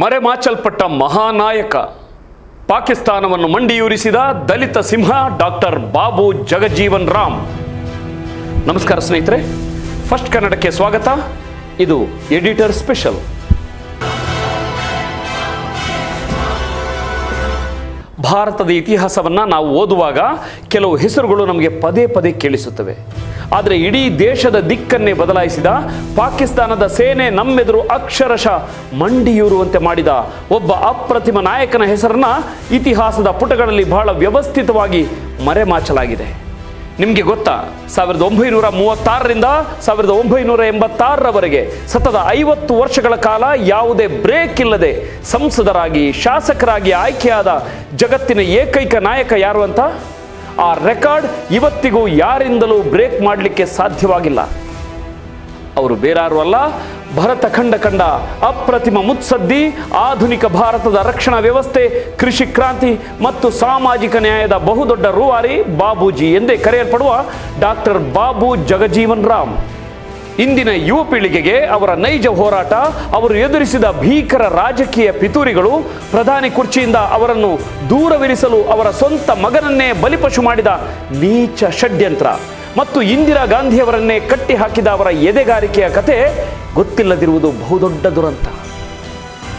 ಮರೆಮಾಚಲ್ಪಟ್ಟ ಮಹಾನಾಯಕ, ಪಾಕಿಸ್ತಾನವನ್ನು ಮಂಡಿಯೂರಿಸಿದ ದಲಿತ ಸಿಂಹ ಡಾಕ್ಟರ್ ಬಾಬು ಜಗಜೀವನ್ ರಾಮ್. ನಮಸ್ಕಾರ ಸ್ನೇಹಿತರೆ, ಫಸ್ಟ್ ಕನ್ನಡಕ್ಕೆ ಸ್ವಾಗತ. ಇದು ಎಡಿಟರ್ ಸ್ಪೆಷಲ್. ಭಾರತದ ಇತಿಹಾಸವನ್ನು ನಾವು ಓದುವಾಗ ಕೆಲವು ಹೆಸರುಗಳು ನಮಗೆ ಪದೇ ಪದೇ ಕೇಳಿಸುತ್ತವೆ. ಆದರೆ ಇಡೀ ದೇಶದ ದಿಕ್ಕನ್ನೇ ಬದಲಾಯಿಸಿದ, ಪಾಕಿಸ್ತಾನದ ಸೇನೆ ನಮ್ಮೆದುರು ಅಕ್ಷರಶಃ ಮಂಡಿಯೂರುವಂತೆ ಮಾಡಿದ ಒಬ್ಬ ಅಪ್ರತಿಮ ನಾಯಕನ ಹೆಸರನ್ನು ಇತಿಹಾಸದ ಪುಟಗಳಲ್ಲಿ ಬಹಳ ವ್ಯವಸ್ಥಿತವಾಗಿ ಮರೆಮಾಚಲಾಗಿದೆ. ನಿಮಗೆ ಗೊತ್ತಾ, 1936ರಿಂದ 1986ರವರೆಗೆ ಸತತ 50 ವರ್ಷಗಳ ಕಾಲ ಯಾವುದೇ ಬ್ರೇಕ್ ಇಲ್ಲದೆ ಸಂಸದರಾಗಿ, ಶಾಸಕರಾಗಿ ಆಯ್ಕೆಯಾದ ಜಗತ್ತಿನ ಏಕೈಕ ನಾಯಕ ಯಾರು ಅಂತ? ಆ ರೆಕಾರ್ಡ್ ಇವತ್ತಿಗೂ ಯಾರಿಂದಲೂ ಬ್ರೇಕ್ ಮಾಡಲಿಕ್ಕೆ ಸಾಧ್ಯವಾಗಿಲ್ಲ. ಅವರು ಬೇರಾರು ಅಲ್ಲ, ಭರತ ಖಂಡ ಕಂಡ ಅಪ್ರತಿಮ ಮುತ್ಸದ್ದಿ, ಆಧುನಿಕ ಭಾರತದ ರಕ್ಷಣಾ ವ್ಯವಸ್ಥೆ, ಕೃಷಿ ಕ್ರಾಂತಿ ಮತ್ತು ಸಾಮಾಜಿಕ ನ್ಯಾಯದ ಬಹುದೊಡ್ಡ ರೂವಾರಿ ಬಾಬೂಜಿ ಎಂದೇ ಕರೆಯಲ್ಪಡುವ ಡಾಕ್ಟರ್ ಬಾಬು ಜಗಜೀವನ್ ರಾಮ್. ಇಂದಿನ ಯುವ ಪೀಳಿಗೆಗೆ ಅವರ ನೈಜ ಹೋರಾಟ, ಅವರು ಎದುರಿಸಿದ ಭೀಕರ ರಾಜಕೀಯ ಪಿತೂರಿಗಳು, ಪ್ರಧಾನಿ ಕುರ್ಚಿಯಿಂದ ಅವರನ್ನು ದೂರವಿರಿಸಲು ಅವರ ಸ್ವಂತ ಮಗನನ್ನೇ ಬಲಿಪಶು ಮಾಡಿದ ನೀಚ ಷಡ್ಯಂತ್ರ ಮತ್ತು ಇಂದಿರಾ ಗಾಂಧಿಯವರನ್ನೇ ಕಟ್ಟಿ ಹಾಕಿದ ಅವರ ಎದೆಗಾರಿಕೆಯ ಕತೆ ಗೊತ್ತಿಲ್ಲದಿರುವುದು ಬಹುದೊಡ್ಡ ದುರಂತ.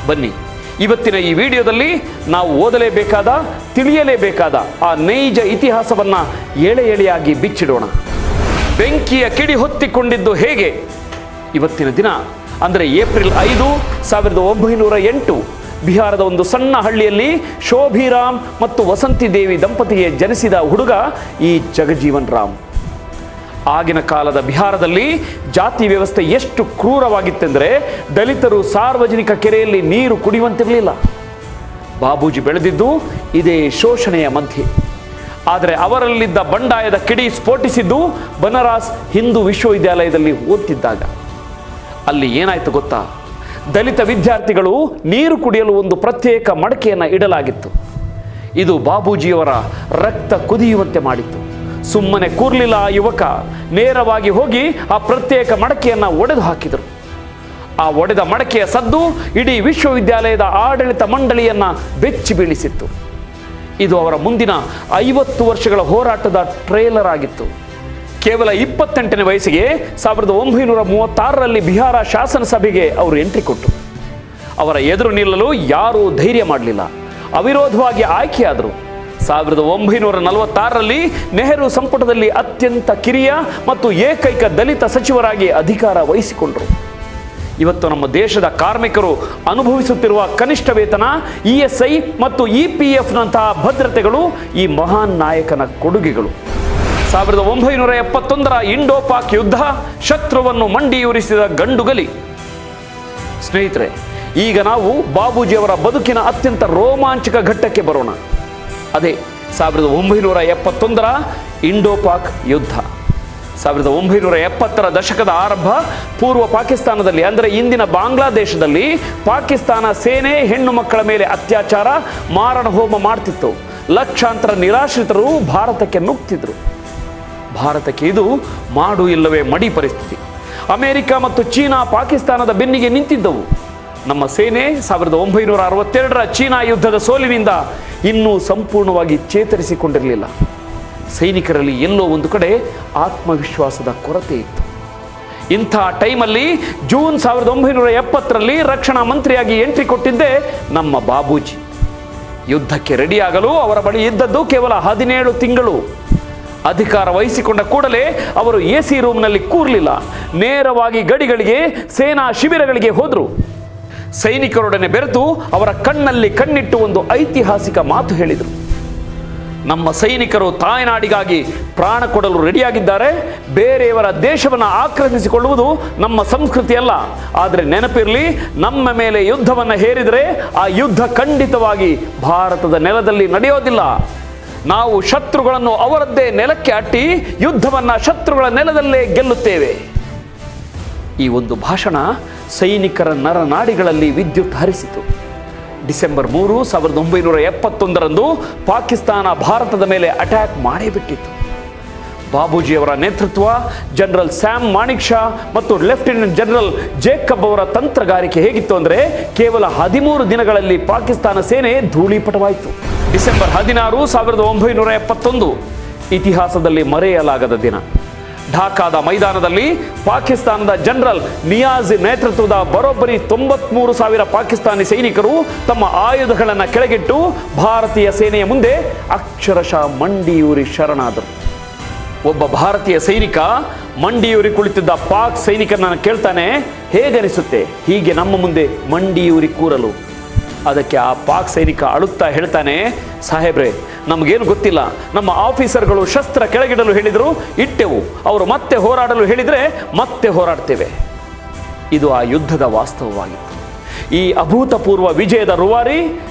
ಬನ್ನಿ, ಇವತ್ತಿನ ಈ ವಿಡಿಯೋದಲ್ಲಿ ನಾವು ಓದಲೇಬೇಕಾದ, ತಿಳಿಯಲೇಬೇಕಾದ ಆ ನೈಜ ಇತಿಹಾಸವನ್ನು ಎಳೆ ಎಳೆಯಾಗಿ ಬಿಚ್ಚಿಡೋಣ. ಬೆಂಕಿಯ ಕಿಡಿ ಹೊತ್ತಿಕೊಂಡಿದ್ದು ಹೇಗೆ? ಇವತ್ತಿನ ದಿನ ಅಂದರೆ ಏಪ್ರಿಲ್ 5, 1908 ಬಿಹಾರದ ಒಂದು ಸಣ್ಣ ಹಳ್ಳಿಯಲ್ಲಿ ಶೋಭಿರಾಮ್ ಮತ್ತು ವಸಂತಿ ದೇವಿ ದಂಪತಿಗೆ ಜನಿಸಿದ ಹುಡುಗ ಈ ಜಗಜೀವನ್ ರಾಮ್. ಆಗಿನ ಕಾಲದ ಬಿಹಾರದಲ್ಲಿ ಜಾತಿ ವ್ಯವಸ್ಥೆ ಎಷ್ಟು ಕ್ರೂರವಾಗಿತ್ತೆಂದರೆ ದಲಿತರು ಸಾರ್ವಜನಿಕ ಕೆರೆಯಲ್ಲಿ ನೀರು ಕುಡಿಯುವಂತಿರಲಿಲ್ಲ. ಬಾಬೂಜಿ ಬೆಳೆದಿದ್ದು ಇದೇ ಶೋಷಣೆಯ ಮಧ್ಯೆ. ಆದರೆ ಅವರಲ್ಲಿದ್ದ ಬಂಡಾಯದ ಕಿಡಿ ಸ್ಫೋಟಿಸಿದ್ದು ಬನಾರಸ್ ಹಿಂದೂ ವಿಶ್ವವಿದ್ಯಾಲಯದಲ್ಲಿ ಓದ್ತಿದ್ದಾಗ. ಅಲ್ಲಿ ಏನಾಯ್ತು ಗೊತ್ತಾ? ದಲಿತ ವಿದ್ಯಾರ್ಥಿಗಳು ನೀರು ಕುಡಿಯಲು ಒಂದು ಪ್ರತ್ಯೇಕ ಮಡಕೆಯನ್ನು ಇಡಲಾಗಿತ್ತು. ಇದು ಬಾಬೂಜಿಯವರ ರಕ್ತ ಕುದಿಯುವಂತೆ ಮಾಡಿತ್ತು. ಸುಮ್ಮನೆ ಕೂರ್ಲಿಲ್ಲ ಆ ಯುವಕ. ನೇರವಾಗಿ ಹೋಗಿ ಆ ಪ್ರತ್ಯೇಕ ಮಡಕೆಯನ್ನು ಒಡೆದು ಹಾಕಿದರು. ಆ ಒಡೆದ ಮಡಕೆಯ ಸದ್ದು ಇಡೀ ವಿಶ್ವವಿದ್ಯಾಲಯದ ಆಡಳಿತ ಮಂಡಳಿಯನ್ನು ಬೆಚ್ಚಿ ಬೀಳಿಸಿತ್ತು. ಇದು ಅವರ ಮುಂದಿನ 50 ವರ್ಷಗಳ ಹೋರಾಟದ ಟ್ರೇಲರ್ ಆಗಿತ್ತು. ಕೇವಲ 28ನೇ ವಯಸ್ಸಿಗೆ 1936ರಲ್ಲಿ ಬಿಹಾರ ಶಾಸನಸಭೆಗೆ ಅವರು ಎಂಟ್ರಿ ಕೊಟ್ಟರು. ಅವರ ಎದುರು ನಿಲ್ಲಲು ಯಾರೂ ಧೈರ್ಯ ಮಾಡಲಿಲ್ಲ. ಅವಿರೋಧವಾಗಿ ಆಯ್ಕೆಯಾದರು. 1946ರಲ್ಲಿ ನೆಹರು ಸಂಪುಟದಲ್ಲಿ ಅತ್ಯಂತ ಕಿರಿಯ ಮತ್ತು ಏಕೈಕ ದಲಿತ ಸಚಿವರಾಗಿ ಅಧಿಕಾರ ವಹಿಸಿಕೊಂಡರು. ಇವತ್ತು ನಮ್ಮ ದೇಶದ ಕಾರ್ಮಿಕರು ಅನುಭವಿಸುತ್ತಿರುವ ಕನಿಷ್ಠ ವೇತನ, ESI ಮತ್ತು EPFನಂತಹ ಭದ್ರತೆಗಳು ಈ ಮಹಾನ್ ನಾಯಕನ ಕೊಡುಗೆಗಳು. 1971ರ ಇಂಡೋ ಪಾಕ್ ಯುದ್ಧ ಶತ್ರುವನ್ನು ಮಂಡಿಯೂರಿಸಿದ ಗಂಡುಗಲಿ. ಸ್ನೇಹಿತರೆ, ಈಗ ನಾವು ಬಾಬೂಜಿಯವರ ಬದುಕಿನ ಅತ್ಯಂತ ರೋಮಾಂಚಕ ಘಟ್ಟಕ್ಕೆ ಬರೋಣ. ಅದೇ 1971ರ ಇಂಡೋ ಪಾಕ್ ಯುದ್ಧ. 1970ರ ದಶಕದ ಆರಂಭ ಪೂರ್ವ ಪಾಕಿಸ್ತಾನದಲ್ಲಿ, ಅಂದರೆ ಇಂದಿನ ಬಾಂಗ್ಲಾದೇಶದಲ್ಲಿ ಪಾಕಿಸ್ತಾನ ಸೇನೆ ಹೆಣ್ಣು ಮಕ್ಕಳ ಮೇಲೆ ಅತ್ಯಾಚಾರ, ಮಾರಣ ಹೋಮ ಮಾಡ್ತಿತ್ತು. ಲಕ್ಷಾಂತರ ನಿರಾಶ್ರಿತರು ಭಾರತಕ್ಕೆ ನುಗ್ತಿದ್ರು. ಭಾರತಕ್ಕೆ ಇದು ಮಾಡು ಇಲ್ಲವೇ ಮಡಿ ಪರಿಸ್ಥಿತಿ. ಅಮೆರಿಕ ಮತ್ತು ಚೀನಾ ಪಾಕಿಸ್ತಾನದ ಬೆನ್ನಿಗೆ ನಿಂತಿದ್ದವು. ನಮ್ಮ ಸೇನೆ 1962ರ ಚೀನಾ ಯುದ್ಧದ ಸೋಲಿನಿಂದ ಇನ್ನೂ ಸಂಪೂರ್ಣವಾಗಿ ಚೇತರಿಸಿಕೊಂಡಿರಲಿಲ್ಲ. ಸೈನಿಕರಲ್ಲಿ ಎಲ್ಲೋ ಒಂದು ಕಡೆ ಆತ್ಮವಿಶ್ವಾಸದ ಕೊರತೆ ಇತ್ತು. ಇಂಥ ಟೈಮಲ್ಲಿ ಜೂನ್ 1970ರಲ್ಲಿ ರಕ್ಷಣಾ ಮಂತ್ರಿಯಾಗಿ ಎಂಟ್ರಿ ಕೊಟ್ಟಿದ್ದೇ ನಮ್ಮ ಬಾಬೂಜಿ. ಯುದ್ಧಕ್ಕೆ ರೆಡಿಯಾಗಲು ಅವರ ಬಳಿ ಇದ್ದದ್ದು ಕೇವಲ 17 ತಿಂಗಳು. ಅಧಿಕಾರ ವಹಿಸಿಕೊಂಡ ಕೂಡಲೇ ಅವರು AC ರೂಮ್ನಲ್ಲಿ ಕೂರಲಿಲ್ಲ. ನೇರವಾಗಿ ಗಡಿಗಳಿಗೆ, ಸೇನಾ ಶಿಬಿರಗಳಿಗೆ ಹೋದರು. ಸೈನಿಕರೊಡನೆ ಬೆರೆತು ಅವರ ಕಣ್ಣಲ್ಲಿ ಕಣ್ಣಿಟ್ಟು ಒಂದು ಐತಿಹಾಸಿಕ ಮಾತು ಹೇಳಿದರು. ನಮ್ಮ ಸೈನಿಕರು ತಾಯ್ನಾಡಿಗಾಗಿ ಪ್ರಾಣ ಕೊಡಲು ರೆಡಿಯಾಗಿದ್ದಾರೆ. ಬೇರೆಯವರ ದೇಶವನ್ನು ಆಕ್ರಮಿಸಿಕೊಳ್ಳುವುದು ನಮ್ಮ ಸಂಸ್ಕೃತಿ ಅಲ್ಲ. ಆದರೆ ನೆನಪಿರಲಿ, ನಮ್ಮ ಮೇಲೆ ಯುದ್ಧವನ್ನು ಹೇರಿದರೆ ಆ ಯುದ್ಧ ಖಂಡಿತವಾಗಿ ಭಾರತದ ನೆಲದಲ್ಲಿ ನಡೆಯೋದಿಲ್ಲ. ನಾವು ಶತ್ರುಗಳನ್ನು ಅವರದ್ದೇ ನೆಲಕ್ಕೆ ಅಟ್ಟಿ ಯುದ್ಧವನ್ನು ಶತ್ರುಗಳ ನೆಲದಲ್ಲೇ ಗೆಲ್ಲುತ್ತೇವೆ. ಈ ಒಂದು ಭಾಷಣ ಸೈನಿಕರ ನರನಾಡಿಗಳಲ್ಲಿ ವಿದ್ಯುತ್ ಹರಿಸಿತು. ಡಿಸೆಂಬರ್ 3, 1971ರಂದು ಪಾಕಿಸ್ತಾನ ಭಾರತದ ಮೇಲೆ ಅಟ್ಯಾಕ್ ಮಾಡೇ ಬಿಟ್ಟಿತ್ತು. ಬಾಬೂಜಿಯವರ ನೇತೃತ್ವ, ಜನರಲ್ ಸ್ಯಾಮ್ ಮಾಣಿಕ್ ಶಾ ಮತ್ತು ಲೆಫ್ಟಿನೆಂಟ್ ಜನರಲ್ ಜೇಕಬ್ ಅವರ ತಂತ್ರಗಾರಿಕೆ ಹೇಗಿತ್ತು ಅಂದರೆ ಕೇವಲ 13 ದಿನಗಳಲ್ಲಿ ಪಾಕಿಸ್ತಾನ ಸೇನೆ ಧೂಳೀಪಟವಾಯಿತು. ಡಿಸೆಂಬರ್ 16, 1971 ಇತಿಹಾಸದಲ್ಲಿ ಮರೆಯಲಾಗದ ದಿನ. ಢಾಕಾದ ಮೈದಾನದಲ್ಲಿ ಪಾಕಿಸ್ತಾನದ ಜನರಲ್ ನಿಯಾಜ್ ನೇತೃತ್ವದ ಬರೋಬ್ಬರಿ 93,000 ಪಾಕಿಸ್ತಾನಿ ಸೈನಿಕರು ತಮ್ಮ ಆಯುಧಗಳನ್ನು ಕೆಳಗಿಟ್ಟು ಭಾರತೀಯ ಸೇನೆಯ ಮುಂದೆ ಅಕ್ಷರಶಃ ಮಂಡಿಯೂರಿ ಶರಣಾದರು. ಒಬ್ಬ ಭಾರತೀಯ ಸೈನಿಕ ಮಂಡಿಯೂರಿ ಕುಳಿತಿದ್ದ ಪಾಕ್ ಸೈನಿಕನನ್ನು ಕೇಳ್ತಾನೆ, ಹೇಗನಿಸುತ್ತೆ ಹೀಗೆ ನಮ್ಮ ಮುಂದೆ ಮಂಡಿಯೂರಿ ಕೂರಲು? ಅದಕ್ಕೆ ಆ ಪಾಕ್ ಸೈನಿಕ ಅಳುತ್ತಾ ಹೇಳ್ತಾನೆ, ಸಾಹೇಬ್ರೆ, ನಮಗೇನು ಗೊತ್ತಿಲ್ಲ, ನಮ್ಮ ಆಫೀಸರ್ಗಳು ಶಸ್ತ್ರ ಕೆಳಗಿಡಲು ಹೇಳಿದರು, ಇಟ್ಟೆವು. ಅವರು ಮತ್ತೆ ಹೋರಾಡಲು ಹೇಳಿದರೆ ಮತ್ತೆ ಹೋರಾಡ್ತೇವೆ. ಇದು ಆ ಯುದ್ಧದ ವಾಸ್ತವವಾಗಿತ್ತು. ಈ ಅಭೂತಪೂರ್ವ ವಿಜಯದ ರೂವಾರಿ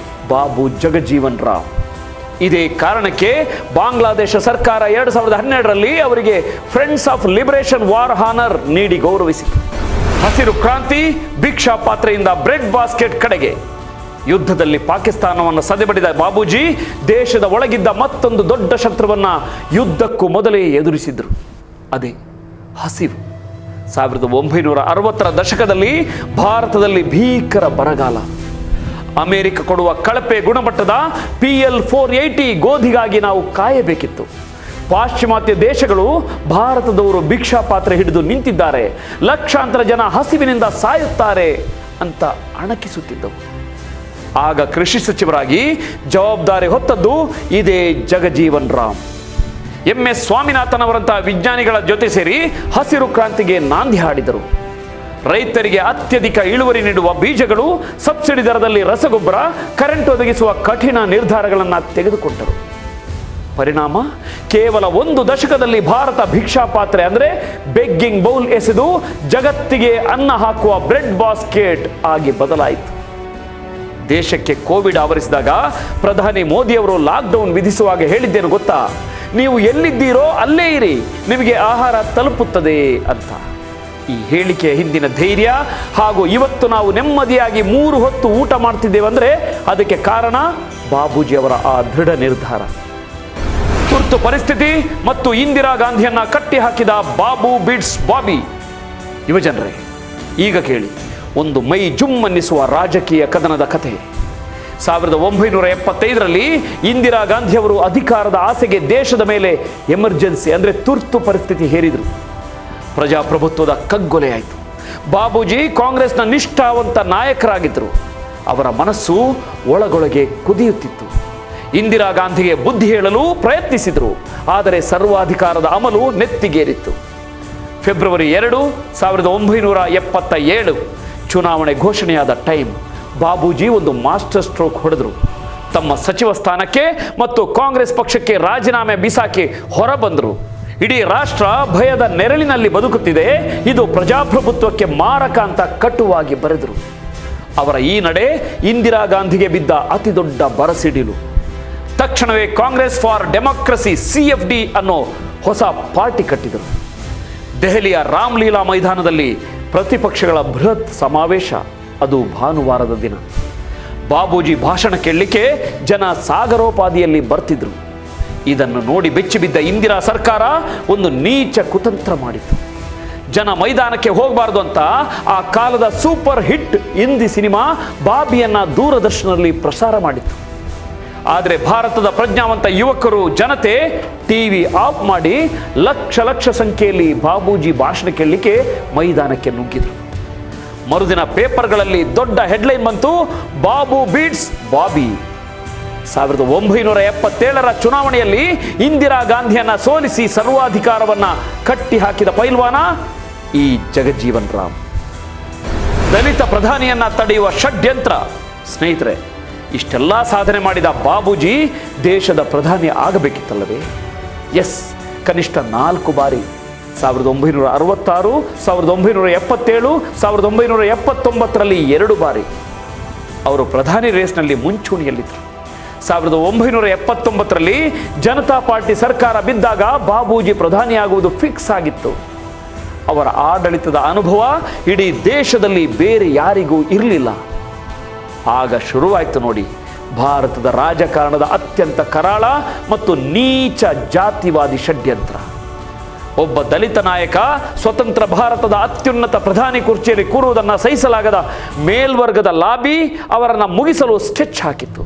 ಬಾಬು ಜಗಜೀವನ್ ರಾಮ್. ಇದೇ ಕಾರಣಕ್ಕೆ ಬಾಂಗ್ಲಾದೇಶ ಸರ್ಕಾರ 2012ರಲ್ಲಿ ಅವರಿಗೆ friends of liberation war honour ನೀಡಿ ಗೌರವಿಸಿತು. ಹಸಿರು ಕ್ರಾಂತಿ ಭಿಕ್ಷಾ ಪಾತ್ರೆಯಿಂದ ಬ್ರೆಡ್ ಬಾಸ್ಕೆಟ್ ಕಡೆಗೆ. ಯುದ್ಧದಲ್ಲಿ ಪಾಕಿಸ್ತಾನವನ್ನು ಸದೆಬಡಿದ ಬಾಬೂಜಿ ದೇಶದ ಒಳಗಿದ್ದ ಮತ್ತೊಂದು ದೊಡ್ಡ ಶತ್ರುವನ್ನ ಯುದ್ಧಕ್ಕೂ ಮೊದಲೇ ಎದುರಿಸಿದ್ರು. ಅದೇ ಹಸಿವು. 1960ರ ದಶಕದಲ್ಲಿ ಭಾರತದಲ್ಲಿ ಭೀಕರ ಬರಗಾಲ. ಅಮೆರಿಕ ಕೊಡುವ ಕಳಪೆ ಗುಣಮಟ್ಟದ PL 480 ಗೋಧಿಗಾಗಿ ನಾವು ಕಾಯಬೇಕಿತ್ತು. ಪಾಶ್ಚಿಮಾತ್ಯ ದೇಶಗಳು ಭಾರತದವರು ಭಿಕ್ಷಾ ಪಾತ್ರೆ ಹಿಡಿದು ನಿಂತಿದ್ದಾರೆ, ಲಕ್ಷಾಂತರ ಜನ ಹಸಿವಿನಿಂದ ಸಾಯುತ್ತಾರೆ ಅಂತ ಅಣಕಿಸುತ್ತಿದ್ದವು. ಆಗ ಕೃಷಿ ಸಚಿವರಾಗಿ ಜವಾಬ್ದಾರಿ ಹೊತ್ತದ್ದು ಇದೇ ಜಗಜೀವನ್ ರಾಮ್. MS ಸ್ವಾಮಿನಾಥನ್ ಅವರಂತಹ ವಿಜ್ಞಾನಿಗಳ ಜೊತೆ ಸೇರಿ ಹಸಿರು ಕ್ರಾಂತಿಗೆ ನಾಂದಿ ಹಾಡಿದರು. ರೈತರಿಗೆ ಅತ್ಯಧಿಕ ಇಳುವರಿ ನೀಡುವ ಬೀಜಗಳು, ಸಬ್ಸಿಡಿ ದರದಲ್ಲಿ ರಸಗೊಬ್ಬರ, ಕರೆಂಟ್ ಒದಗಿಸುವ ಕಠಿಣ ನಿರ್ಧಾರಗಳನ್ನು ತೆಗೆದುಕೊಂಡರು. ಪರಿಣಾಮ, ಕೇವಲ 1 ದಶಕದಲ್ಲಿ ಭಾರತ ಭಿಕ್ಷಾ ಪಾತ್ರೆ ಅಂದರೆ ಬೆಗ್ಗಿಂಗ್ ಬೌಲ್ ಎಸೆದು ಜಗತ್ತಿಗೆ ಅನ್ನ ಹಾಕುವ ಬ್ರೆಡ್ ಬಾಸ್ಕೆಟ್ ಆಗಿ ಬದಲಾಯಿತು. ದೇಶಕ್ಕೆ ಕೋವಿಡ್ ಆವರಿಸಿದಾಗ ಪ್ರಧಾನಿ ಮೋದಿಯವರು ಲಾಕ್ಡೌನ್ ವಿಧಿಸುವಾಗ ಹೇಳಿದ್ದೇನು ಗೊತ್ತಾ? ನೀವು ಎಲ್ಲಿದ್ದೀರೋ ಅಲ್ಲೇ ಇರಿ, ನಿಮಗೆ ಆಹಾರ ತಲುಪುತ್ತದೆ ಅಂತ. ಈ ಹೇಳಿಕೆಯ ಹಿಂದಿನ ಧೈರ್ಯ ಹಾಗೂ ಇವತ್ತು ನಾವು ನೆಮ್ಮದಿಯಾಗಿ 3 ಹೊತ್ತು ಊಟ ಮಾಡ್ತಿದ್ದೇವೆಂದರೆ ಅದಕ್ಕೆ ಕಾರಣ ಬಾಬೂಜಿಯವರ ಆ ದೃಢ ನಿರ್ಧಾರ. ತುರ್ತು ಪರಿಸ್ಥಿತಿ ಮತ್ತು ಇಂದಿರಾ ಗಾಂಧಿಯನ್ನ ಕಟ್ಟಿ ಹಾಕಿದ ಬಾಬು ಬಿಟ್ಸ್ ಬಾಬಿ. ಯುವಜನರೇ, ಈಗ ಕೇಳಿ ಒಂದು ಮೈ ಜುಮ್ಮನ್ನಿಸುವ ರಾಜಕೀಯ ಕದನದ ಕಥೆ. 1975ರಲ್ಲಿ ಇಂದಿರಾ ಗಾಂಧಿಯವರು ಅಧಿಕಾರದ ಆಸೆಗೆ ದೇಶದ ಮೇಲೆ ಎಮರ್ಜೆನ್ಸಿ ಅಂದರೆ ತುರ್ತು ಪರಿಸ್ಥಿತಿ ಹೇರಿದರು. ಪ್ರಜಾಪ್ರಭುತ್ವದ ಕಗ್ಗೊಲೆಯಾಯಿತು. ಬಾಬೂಜಿ ಕಾಂಗ್ರೆಸ್ನ ನಿಷ್ಠಾವಂತ ನಾಯಕರಾಗಿದ್ದರು. ಅವರ ಮನಸ್ಸು ಒಳಗೊಳಗೆ ಕುದಿಯುತ್ತಿತ್ತು. ಇಂದಿರಾ ಗಾಂಧಿಗೆ ಬುದ್ಧಿ ಹೇಳಲು ಪ್ರಯತ್ನಿಸಿದರು, ಆದರೆ ಸರ್ವಾಧಿಕಾರದ ಅಮಲು ನೆತ್ತಿಗೇರಿತ್ತು. ಫೆಬ್ರವರಿ 2, 1977 ಚುನಾವಣೆ ಘೋಷಣೆಯಾದ ಟೈಮ್. ಬಾಬೂಜಿ ಒಂದು ಮಾಸ್ಟರ್ ಸ್ಟ್ರೋಕ್ ಹೊಡೆದರು. ತಮ್ಮ ಸಚಿವ ಸ್ಥಾನಕ್ಕೆ ಮತ್ತು ಕಾಂಗ್ರೆಸ್ ಪಕ್ಷಕ್ಕೆ ರಾಜೀನಾಮೆ ಬಿಸಾಕಿ ಹೊರಬಂದರು. ಇಡೀ ರಾಷ್ಟ್ರ ಭಯದ ನೆರಳಿನಲ್ಲಿ ಬದುಕುತ್ತಿದೆ, ಇದು ಪ್ರಜಾಪ್ರಭುತ್ವಕ್ಕೆ ಮಾರಕ ಅಂತ ಕಟುವಾಗಿ ಬರೆದರು. ಅವರ ಈ ನಡೆ ಇಂದಿರಾ ಗಾಂಧಿಗೆ ಬಿದ್ದ ಅತಿ ದೊಡ್ಡ ಬರಸಿಡಿಲು. ತಕ್ಷಣವೇ ಕಾಂಗ್ರೆಸ್ ಫಾರ್ ಡೆಮಾಕ್ರಸಿ CFD ಅನ್ನೋ ಹೊಸ ಪಾರ್ಟಿ ಕಟ್ಟಿದರು. ದೆಹಲಿಯ ರಾಮ್ಲೀಲಾ ಮೈದಾನದಲ್ಲಿ ಪ್ರತಿಪಕ್ಷಗಳ ಬೃಹತ್ ಸಮಾವೇಶ. ಅದು ಭಾನುವಾರದ ದಿನ. ಬಾಬೂಜಿ ಭಾಷಣ ಕೇಳಲಿಕ್ಕೆ ಜನ ಸಾಗರೋಪಾದಿಯಲ್ಲಿ ಬರ್ತಿದ್ರು. ಇದನ್ನು ನೋಡಿ ಬೆಚ್ಚಿಬಿದ್ದ ಇಂದಿರಾ ಸರ್ಕಾರ ಒಂದು ನೀಚ ಕುತಂತ್ರ ಮಾಡಿತು. ಜನ ಮೈದಾನಕ್ಕೆ ಹೋಗಬಾರ್ದು ಅಂತ ಆ ಕಾಲದ ಸೂಪರ್ ಹಿಟ್ ಹಿಂದಿ ಸಿನಿಮಾ ಬಾಬಿಯನ್ನ ದೂರದರ್ಶನದಲ್ಲಿ ಪ್ರಸಾರ ಮಾಡಿತು. ಆದರೆ ಭಾರತದ ಪ್ರಜ್ಞಾವಂತ ಯುವಕರು, ಜನತೆ TV ಆಫ್ ಮಾಡಿ ಲಕ್ಷ ಸಂಖ್ಯೆಯಲ್ಲಿ ಬಾಬೂಜಿ ಭಾಷಣ ಕೇಳಲಿಕ್ಕೆ ಮೈದಾನಕ್ಕೆ ನುಗ್ಗಿದ್ರು. ಮರುದಿನ ಪೇಪರ್ಗಳಲ್ಲಿ ದೊಡ್ಡ ಹೆಡ್ಲೈನ್ ಬಂತು, ಬಾಬು ಬೀಟ್ಸ್ ಬಾಬಿ. 1977ರ ಚುನಾವಣೆಯಲ್ಲಿ ಇಂದಿರಾ ಗಾಂಧಿಯನ್ನ ಸೋಲಿಸಿ ಸರ್ವಾಧಿಕಾರವನ್ನ ಕಟ್ಟಿ ಹಾಕಿದ ಪೈಲ್ವಾನ ಈ ಜಗಜೀವನ್ ರಾಮ್. ದಲಿತ ಪ್ರಧಾನಿಯನ್ನ ತಡೆಯುವ ಷಡ್ಯಂತ್ರ. ಸ್ನೇಹಿತರೆ, ಇಷ್ಟೆಲ್ಲ ಸಾಧನೆ ಮಾಡಿದ ಬಾಬೂಜಿ ದೇಶದ ಪ್ರಧಾನಿ ಆಗಬೇಕಿತ್ತಲ್ಲವೇ? ಎಸ್, ಕನಿಷ್ಠ 4 ಬಾರಿ. 1966, 1977, 1979ರಲ್ಲಿ 2 ಬಾರಿ ಅವರು ಪ್ರಧಾನಿ ರೇಸ್ನಲ್ಲಿ ಮುಂಚೂಣಿಯಲ್ಲಿದ್ದರು. 1979ರಲ್ಲಿ ಜನತಾ ಪಾರ್ಟಿ ಸರ್ಕಾರ ಬಿದ್ದಾಗ ಬಾಬೂಜಿ ಪ್ರಧಾನಿಯಾಗುವುದು ಫಿಕ್ಸ್ ಆಗಿತ್ತು. ಅವರ ಆಡಳಿತದ ಅನುಭವ ಇಡೀ ದೇಶದಲ್ಲಿ ಬೇರೆ ಯಾರಿಗೂ ಇರಲಿಲ್ಲ. ಆಗ ಶುರುವಾಯಿತು ನೋಡಿ ಭಾರತದ ರಾಜಕಾರಣದ ಅತ್ಯಂತ ಕರಾಳ ಮತ್ತು ನೀಚ ಜಾತಿವಾದಿ ಷಡ್ಯಂತ್ರ. ಒಬ್ಬ ದಲಿತ ನಾಯಕ ಸ್ವತಂತ್ರ ಭಾರತದ ಅತ್ಯುನ್ನತ ಪ್ರಧಾನಿ ಕುರ್ಚಿಯಲ್ಲಿ ಕೂರುವುದನ್ನು ಸಹಿಸಲಾಗದ ಮೇಲ್ವರ್ಗದ ಲಾಬಿ ಅವರನ್ನು ಮುಗಿಸಲು ಸ್ಕೆಚ್ ಹಾಕಿತ್ತು.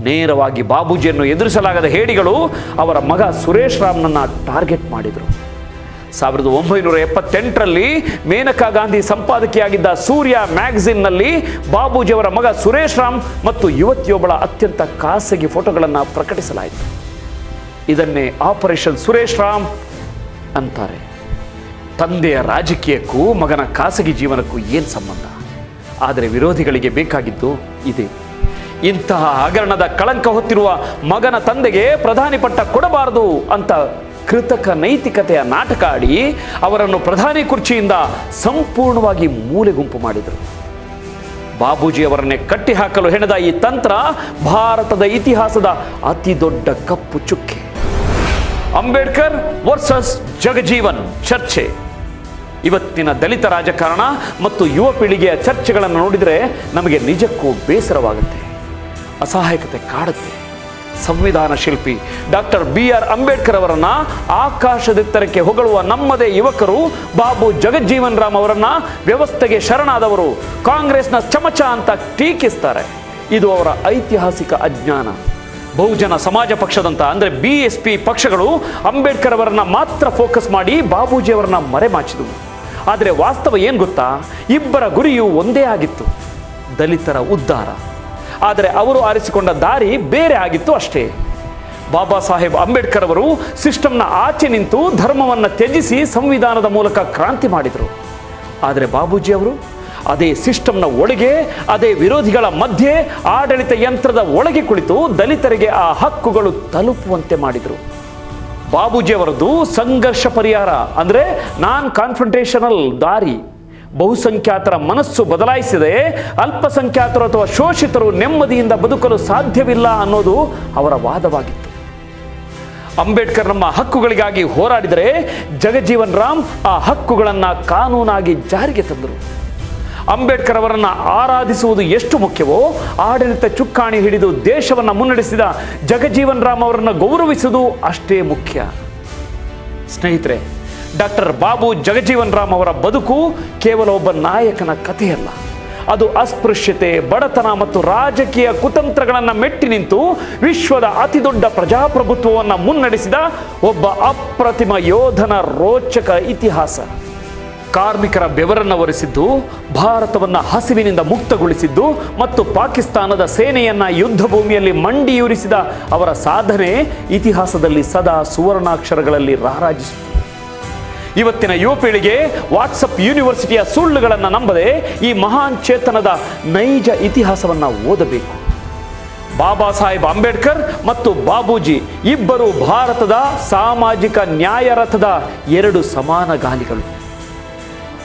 ನೇರವಾಗಿ ಬಾಬೂಜಿಯನ್ನು ಎದುರಿಸಲಾಗದ ಹೇಡಿಗಳು ಅವರ ಮಗ ಸುರೇಶ್ ರಾಮ್ನನ್ನು ಟಾರ್ಗೆಟ್ ಮಾಡಿದರು. 1978ರಲ್ಲಿ ಮೇನಕಾ ಗಾಂಧಿ ಸಂಪಾದಕಿಯಾಗಿದ್ದ ಸೂರ್ಯ ಮ್ಯಾಗಝಿನ್ನಲ್ಲಿ ಬಾಬೂಜಿಯವರ ಮಗ ಸುರೇಶ್ ರಾಮ್ ಮತ್ತು ಯುವತಿಯೊಬ್ಬಳ ಅತ್ಯಂತ ಖಾಸಗಿ ಫೋಟೋಗಳನ್ನು ಪ್ರಕಟಿಸಲಾಯಿತು. ಇದನ್ನೇ ಆಪರೇಷನ್ ಸುರೇಶ್ ರಾಮ್ ಅಂತಾರೆ. ತಂದೆಯ ರಾಜಕೀಯಕ್ಕೂ ಮಗನ ಖಾಸಗಿ ಜೀವನಕ್ಕೂ ಏನು ಸಂಬಂಧ? ಆದರೆ ವಿರೋಧಿಗಳಿಗೆ ಬೇಕಾಗಿದ್ದು ಇದೆ. ಇಂತಹ ಹಗರಣದ ಕಳಂಕ ಹೊತ್ತಿರುವ ಮಗನ ತಂದೆಗೆ ಪ್ರಧಾನಿ ಪಟ್ಟ ಕೊಡಬಾರದು ಅಂತ ಕೃತಕ ನೈತಿಕತೆಯ ನಾಟಕ ಆಡಿ ಅವರನ್ನು ಪ್ರಧಾನಿ ಕುರ್ಚಿಯಿಂದ ಸಂಪೂರ್ಣವಾಗಿ ಮೂಲೆಗುಂಪು ಮಾಡಿದರು. ಬಾಬೂಜಿ ಅವರನ್ನೇ ಕಟ್ಟಿ ಹಾಕಲು ಹೆಣೆದ ಈ ತಂತ್ರ ಭಾರತದ ಇತಿಹಾಸದ ಅತಿ ದೊಡ್ಡ ಕಪ್ಪು ಚುಕ್ಕೆ. ಅಂಬೇಡ್ಕರ್ ವರ್ಸಸ್ ಜಗಜೀವನ್ ಚರ್ಚೆ. ಇವತ್ತಿನ ದಲಿತ ರಾಜಕಾರಣ ಮತ್ತು ಯುವ ಪೀಳಿಗೆಯ ಚರ್ಚೆಗಳನ್ನು ನೋಡಿದರೆ ನಮಗೆ ನಿಜಕ್ಕೂ ಬೇಸರವಾಗುತ್ತೆ, ಅಸಹಾಯಕತೆ ಕಾಡುತ್ತೆ. ಸಂವಿಧಾನ ಶಿಲ್ಪಿ ಡಾಕ್ಟರ್ BR ಅಂಬೇಡ್ಕರ್ ಅವರನ್ನ ಆಕಾಶದೆತ್ತರಕ್ಕೆ ಹೊಗಳುವ ನಮ್ಮದೇ ಯುವಕರು ಬಾಬು ಜಗಜ್ಜೀವನ್ ರಾಮ್ ಅವರನ್ನ ವ್ಯವಸ್ಥೆಗೆ ಶರಣಾದವರು, ಕಾಂಗ್ರೆಸ್ನ ಚಮಚ ಅಂತ ಟೀಕಿಸ್ತಾರೆ. ಇದು ಅವರ ಐತಿಹಾಸಿಕ ಅಜ್ಞಾನ. ಬಹುಜನ ಸಮಾಜ ಪಕ್ಷದಂತ ಅಂದರೆ BSP ಪಕ್ಷಗಳು ಅಂಬೇಡ್ಕರ್ ಅವರನ್ನ ಮಾತ್ರ ಫೋಕಸ್ ಮಾಡಿ ಬಾಬೂಜಿ ಅವರನ್ನ ಮರೆಮಾಚಿದವು. ಆದರೆ ವಾಸ್ತವ ಏನು ಗೊತ್ತಾ? ಇಬ್ಬರ ಗುರಿಯು ಒಂದೇ ಆಗಿತ್ತು, ದಲಿತರ ಉದ್ಧಾರ. ಆದರೆ ಅವರು ಆರಿಸಿಕೊಂಡ ದಾರಿ ಬೇರೆ ಆಗಿತ್ತು ಅಷ್ಟೇ. ಬಾಬಾ ಸಾಹೇಬ್ ಅಂಬೇಡ್ಕರ್ ಅವರು ಸಿಸ್ಟಮ್ನ ಆಚೆ ನಿಂತು ಧರ್ಮವನ್ನು ತ್ಯಜಿಸಿ ಸಂವಿಧಾನದ ಮೂಲಕ ಕ್ರಾಂತಿ ಮಾಡಿದರು. ಆದರೆ ಬಾಬೂಜಿ ಅವರು ಅದೇ ಸಿಸ್ಟಮ್ನ ಒಳಗೆ, ಅದೇ ವಿರೋಧಿಗಳ ಮಧ್ಯೆ, ಆಡಳಿತ ಯಂತ್ರದ ಒಳಗೆ ಕುಳಿತು ದಲಿತರಿಗೆ ಆ ಹಕ್ಕುಗಳು ತಲುಪುವಂತೆ ಮಾಡಿದರು. ಬಾಬೂಜಿ ಅವರದ್ದು ಸಂಘರ್ಷ ಪರಿಹಾರ ಅಂದರೆ ನಾನ್ ಕಾನ್ಫ್ರಂಟೇಷನಲ್ ದಾರಿ. ಬಹುಸಂಖ್ಯಾತರ ಮನಸ್ಸು ಬದಲಾಯಿಸಿದೆ ಅಲ್ಪಸಂಖ್ಯಾತರು ಅಥವಾ ಶೋಷಿತರು ನೆಮ್ಮದಿಯಿಂದ ಬದುಕಲು ಸಾಧ್ಯವಿಲ್ಲ ಅನ್ನೋದು ಅವರ ವಾದವಾಗಿತ್ತು. ಅಂಬೇಡ್ಕರ್ ನಮ್ಮ ಹಕ್ಕುಗಳಿಗಾಗಿ ಹೋರಾಡಿದರೆ ಜಗಜೀವನ್ ರಾಮ್ ಆ ಹಕ್ಕುಗಳನ್ನು ಕಾನೂನಾಗಿ ಜಾರಿಗೆ ತಂದರು. ಅಂಬೇಡ್ಕರ್ ಅವರನ್ನು ಆರಾಧಿಸುವುದು ಎಷ್ಟು ಮುಖ್ಯವೋ, ಆಡಳಿತ ಚುಕ್ಕಾಣಿ ಹಿಡಿದು ದೇಶವನ್ನು ಮುನ್ನಡೆಸಿದ ಜಗಜೀವನ್ ರಾಮ್ ಅವರನ್ನು ಗೌರವಿಸುವುದು ಅಷ್ಟೇ ಮುಖ್ಯ. ಸ್ನೇಹಿತರೆ, ಡಾಕ್ಟರ್ ಬಾಬು ಜಗಜೀವನ್ ರಾಮ್ ಅವರ ಬದುಕು ಕೇವಲ ಒಬ್ಬ ನಾಯಕನ ಕಥೆಯಲ್ಲ. ಅದು ಅಸ್ಪೃಶ್ಯತೆ, ಬಡತನ ಮತ್ತು ರಾಜಕೀಯ ಕುತಂತ್ರಗಳನ್ನು ಮೆಟ್ಟಿ ನಿಂತು ವಿಶ್ವದ ಅತಿದೊಡ್ಡ ಪ್ರಜಾಪ್ರಭುತ್ವವನ್ನು ಮುನ್ನಡೆಸಿದ ಒಬ್ಬ ಅಪ್ರತಿಮ ಯೋಧನ ರೋಚಕ ಇತಿಹಾಸ. ಕಾರ್ಮಿಕರ ಬೆವರನ್ನು ಒರೆಸಿದ್ದು, ಭಾರತವನ್ನು ಹಸಿವಿನಿಂದ ಮುಕ್ತಗೊಳಿಸಿದ್ದು ಮತ್ತು ಪಾಕಿಸ್ತಾನದ ಸೇನೆಯನ್ನ ಯುದ್ಧ ಭೂಮಿಯಲ್ಲಿ ಮಂಡಿಯೂರಿಸಿದ ಅವರ ಸಾಧನೆ ಇತಿಹಾಸದಲ್ಲಿ ಸದಾ ಸುವರ್ಣಾಕ್ಷರಗಳಲ್ಲಿ ರಾರಾಜಿಸಿತು. ಇವತ್ತಿನ ಯುವ ಪೀಳಿಗೆ ವಾಟ್ಸಪ್ ಯೂನಿವರ್ಸಿಟಿಯ ಸುಳ್ಳುಗಳನ್ನು ನಂಬದೆ ಈ ಮಹಾನ್ ಚೇತನದ ನೈಜ ಇತಿಹಾಸವನ್ನು ಓದಬೇಕು. ಬಾಬಾ ಸಾಹೇಬ್ ಅಂಬೇಡ್ಕರ್ ಮತ್ತು ಬಾಬೂಜಿ ಇಬ್ಬರು ಭಾರತದ ಸಾಮಾಜಿಕ ನ್ಯಾಯ ರಥದ ಎರಡು ಸಮಾನ ಗಾಲಿಗಳು.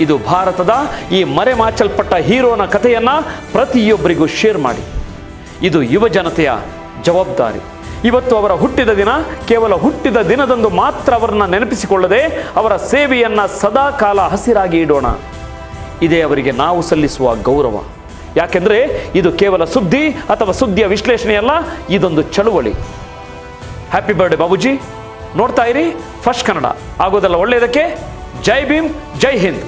ಇದು ಭಾರತದ ಈ ಮರೆಮಾಚಲ್ಪಟ್ಟ ಹೀರೋನ ಕಥೆಯನ್ನ ಪ್ರತಿಯೊಬ್ಬರಿಗೂ ಶೇರ್ ಮಾಡಿ. ಇದು ಯುವ ಜನತೆಯ ಜವಾಬ್ದಾರಿ. ಇವತ್ತು ಅವರ ಹುಟ್ಟಿದ ದಿನ. ಕೇವಲ ಹುಟ್ಟಿದ ದಿನದಂದು ಮಾತ್ರ ಅವರನ್ನು ನೆನಪಿಸಿಕೊಳ್ಳದೆ ಅವರ ಸೇವೆಯನ್ನ ಸದಾ ಕಾಲ ಹಸಿರಾಗಿ ಇಡೋಣ. ಇದೇ ಅವರಿಗೆ ನಾವು ಸಲ್ಲಿಸುವ ಗೌರವ. ಯಾಕೆಂದ್ರೆ ಇದು ಕೇವಲ ಸುದ್ದಿ ಅಥವಾ ಸುದ್ದಿಯ ವಿಶ್ಲೇಷಣೆಯಲ್ಲ, ಇದೊಂದು ಚಳುವಳಿ. Happy birthday Babuji. ನೋಡ್ತಾ ಇರಿ ಫಸ್ಟ್ ಕನ್ನಡ. ಆಗೋದೆಲ್ಲ ಒಳ್ಳೆಯದಕ್ಕೆ. ಜೈ ಭೀಮ್, ಜೈ ಹಿಂದ್.